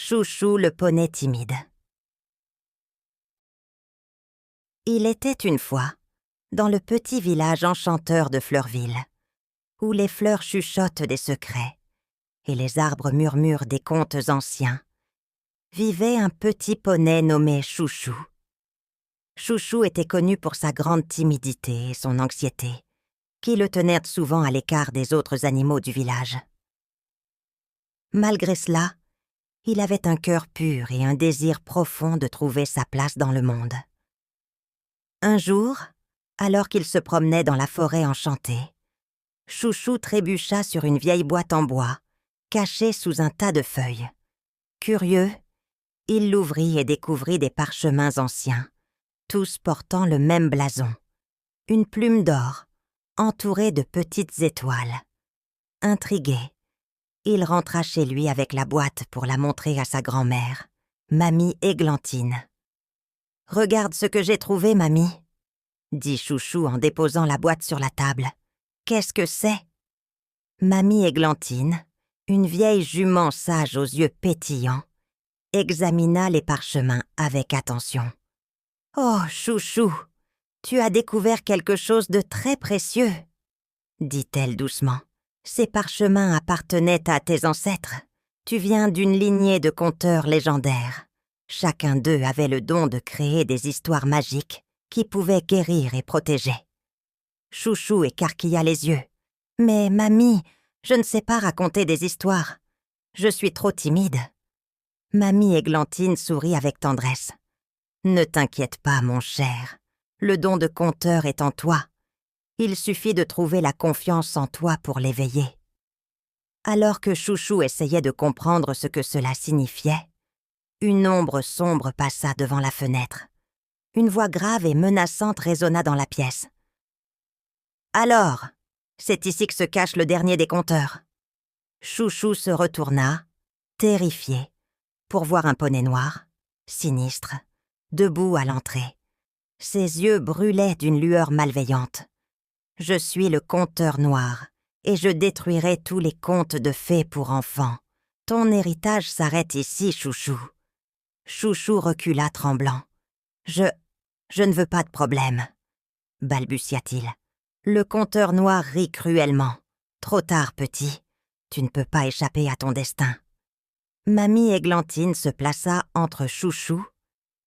Chouchou le poney timide. Il était une fois, dans le petit village enchanteur de Fleurville, où les fleurs chuchotent des secrets et les arbres murmurent des contes anciens, vivait un petit poney nommé Chouchou. Chouchou était connu pour sa grande timidité et son anxiété, qui le tenaient souvent à l'écart des autres animaux du village. Malgré cela, il avait un cœur pur et un désir profond de trouver sa place dans le monde. Un jour, alors qu'il se promenait dans la forêt enchantée, Chouchou trébucha sur une vieille boîte en bois, cachée sous un tas de feuilles. Curieux, il l'ouvrit et découvrit des parchemins anciens, tous portant le même blason, une plume d'or, entourée de petites étoiles. Intrigué, il rentra chez lui avec la boîte pour la montrer à sa grand-mère, Mamie Églantine. « Regarde ce que j'ai trouvé, Mamie !» dit Chouchou en déposant la boîte sur la table. « Qu'est-ce que c'est ?» Mamie Églantine, une vieille jument sage aux yeux pétillants, examina les parchemins avec attention. « Oh, Chouchou, tu as découvert quelque chose de très précieux, » dit-elle doucement. « Ces parchemins appartenaient à tes ancêtres. Tu viens d'une lignée de conteurs légendaires. Chacun d'eux avait le don de créer des histoires magiques qui pouvaient guérir et protéger. » Chouchou écarquilla les yeux. « Mais mamie, je ne sais pas raconter des histoires. Je suis trop timide. » Mamie Églantine sourit avec tendresse. « Ne t'inquiète pas, mon cher. Le don de conteur est en toi. Il suffit de trouver la confiance en toi pour l'éveiller. » Alors que Chouchou essayait de comprendre ce que cela signifiait, une ombre sombre passa devant la fenêtre. Une voix grave et menaçante résonna dans la pièce. « Alors, c'est ici que se cache le dernier des conteurs. » Chouchou se retourna, terrifié, pour voir un poney noir, sinistre, debout à l'entrée. Ses yeux brûlaient d'une lueur malveillante. « Je suis le conteur noir, et je détruirai tous les contes de fées pour enfants. Ton héritage s'arrête ici, Chouchou. » Chouchou recula tremblant. « Je ne veux pas de problème, » balbutia-t-il. Le conteur noir rit cruellement. « Trop tard, petit. Tu ne peux pas échapper à ton destin. » Mamie Églantine se plaça entre Chouchou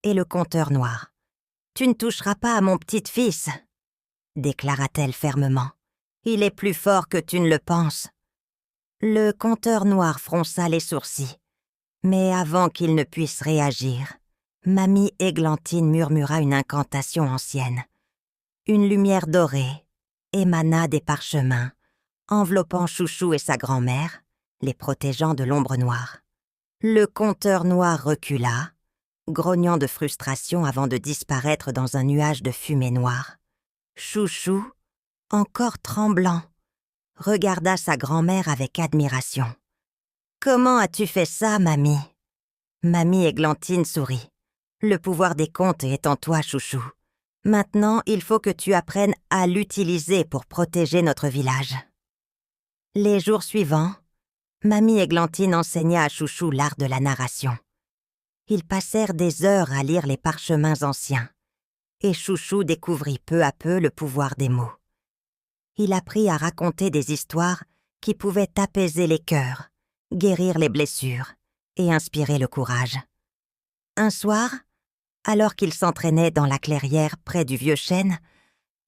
et le conteur noir. « Tu ne toucheras pas à mon petit-fils, » déclara-t-elle fermement. « Il est plus fort que tu ne le penses. » Le conteur noir fronça les sourcils, mais avant qu'il ne puisse réagir, Mamie Églantine murmura une incantation ancienne. Une lumière dorée émana des parchemins, enveloppant Chouchou et sa grand-mère, les protégeant de l'ombre noire. Le conteur noir recula, grognant de frustration avant de disparaître dans un nuage de fumée noire. Chouchou, encore tremblant, regarda sa grand-mère avec admiration. « Comment as-tu fait ça, mamie ?» Mamie Églantine sourit. « Le pouvoir des contes est en toi, Chouchou. Maintenant, il faut que tu apprennes à l'utiliser pour protéger notre village. » Les jours suivants, Mamie Églantine enseigna à Chouchou l'art de la narration. Ils passèrent des heures à lire les parchemins anciens, et Chouchou découvrit peu à peu le pouvoir des mots. Il apprit à raconter des histoires qui pouvaient apaiser les cœurs, guérir les blessures et inspirer le courage. Un soir, alors qu'il s'entraînait dans la clairière près du vieux chêne,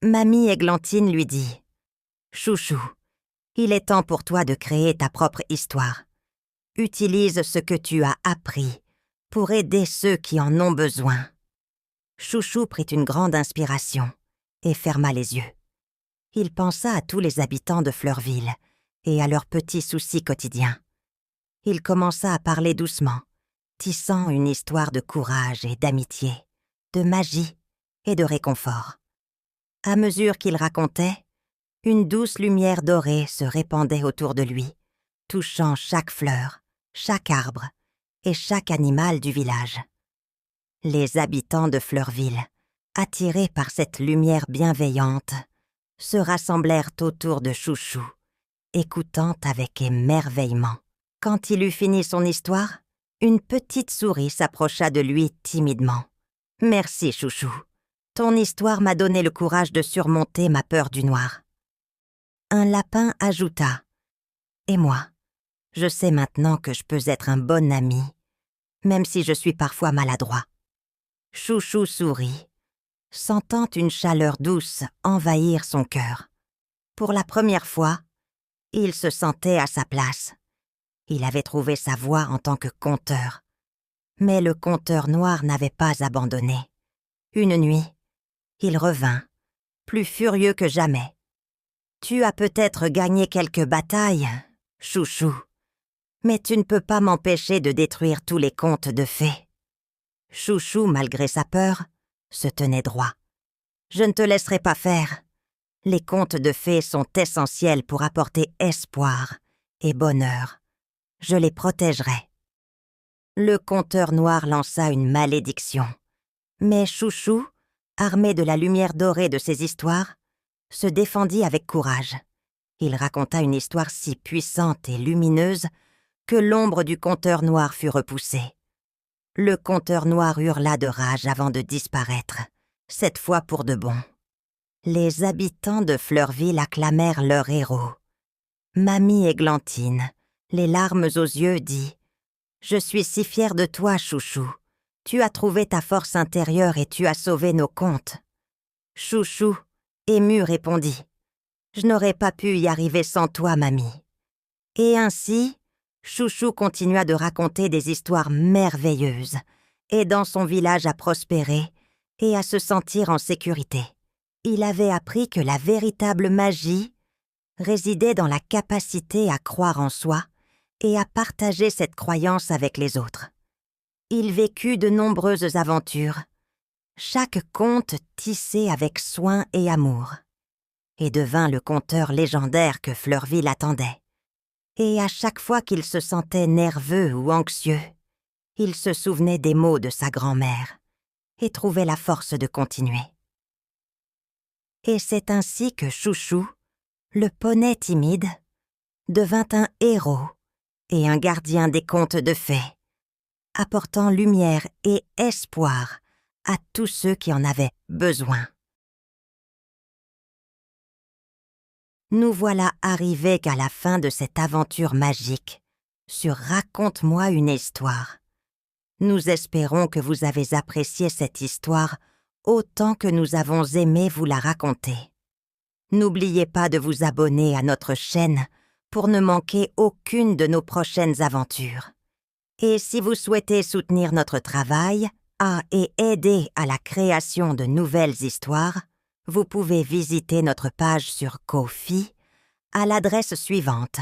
Mamie Églantine lui dit « Chouchou, il est temps pour toi de créer ta propre histoire. Utilise ce que tu as appris pour aider ceux qui en ont besoin. » Chouchou prit une grande inspiration et ferma les yeux. Il pensa à tous les habitants de Fleurville et à leurs petits soucis quotidiens. Il commença à parler doucement, tissant une histoire de courage et d'amitié, de magie et de réconfort. À mesure qu'il racontait, une douce lumière dorée se répandait autour de lui, touchant chaque fleur, chaque arbre et chaque animal du village. Les habitants de Fleurville, attirés par cette lumière bienveillante, se rassemblèrent autour de Chouchou, écoutant avec émerveillement. Quand il eut fini son histoire, une petite souris s'approcha de lui timidement. « Merci, chouchou. Ton histoire m'a donné le courage de surmonter ma peur du noir. » Un lapin ajouta. « Et moi, je sais maintenant que je peux être un bon ami, même si je suis parfois maladroit. » Chouchou sourit, sentant une chaleur douce envahir son cœur. Pour la première fois, il se sentait à sa place. Il avait trouvé sa voie en tant que conteur. Mais le conteur noir n'avait pas abandonné. Une nuit, il revint, plus furieux que jamais. « Tu as peut-être gagné quelques batailles, chouchou, mais tu ne peux pas m'empêcher de détruire tous les contes de fées. » Chouchou, malgré sa peur, se tenait droit. « Je ne te laisserai pas faire. Les contes de fées sont essentiels pour apporter espoir et bonheur. Je les protégerai. » Le conteur noir lança une malédiction. Mais Chouchou, armé de la lumière dorée de ses histoires, se défendit avec courage. Il raconta une histoire si puissante et lumineuse que l'ombre du conteur noir fut repoussée. Le conteur noir hurla de rage avant de disparaître, cette fois pour de bon. Les habitants de Fleurville acclamèrent leur héros. Mamie Églantine, les larmes aux yeux, dit « Je suis si fière de toi, chouchou. Tu as trouvé ta force intérieure et tu as sauvé nos contes. » Chouchou, ému, répondit « Je n'aurais pas pu y arriver sans toi, mamie. » Et ainsi, Chouchou continua de raconter des histoires merveilleuses, aidant son village à prospérer et à se sentir en sécurité. Il avait appris que la véritable magie résidait dans la capacité à croire en soi et à partager cette croyance avec les autres. Il vécut de nombreuses aventures, chaque conte tissé avec soin et amour, et devint le conteur légendaire que Fleurville attendait. Et à chaque fois qu'il se sentait nerveux ou anxieux, il se souvenait des mots de sa grand-mère et trouvait la force de continuer. Et c'est ainsi que Chouchou, le poney timide, devint un héros et un gardien des contes de fées, apportant lumière et espoir à tous ceux qui en avaient besoin. Nous voilà arrivés qu'à la fin de cette aventure magique sur Raconte-moi une histoire. Nous espérons que vous avez apprécié cette histoire autant que nous avons aimé vous la raconter. N'oubliez pas de vous abonner à notre chaîne pour ne manquer aucune de nos prochaines aventures. Et si vous souhaitez soutenir notre travail et aider à la création de nouvelles histoires, vous pouvez visiter notre page sur Ko-fi à l'adresse suivante: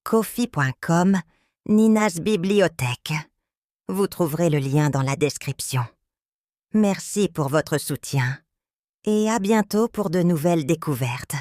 ko-fi.com Nina's Bibliothèque. Vous trouverez le lien dans la description. Merci pour votre soutien et à bientôt pour de nouvelles découvertes.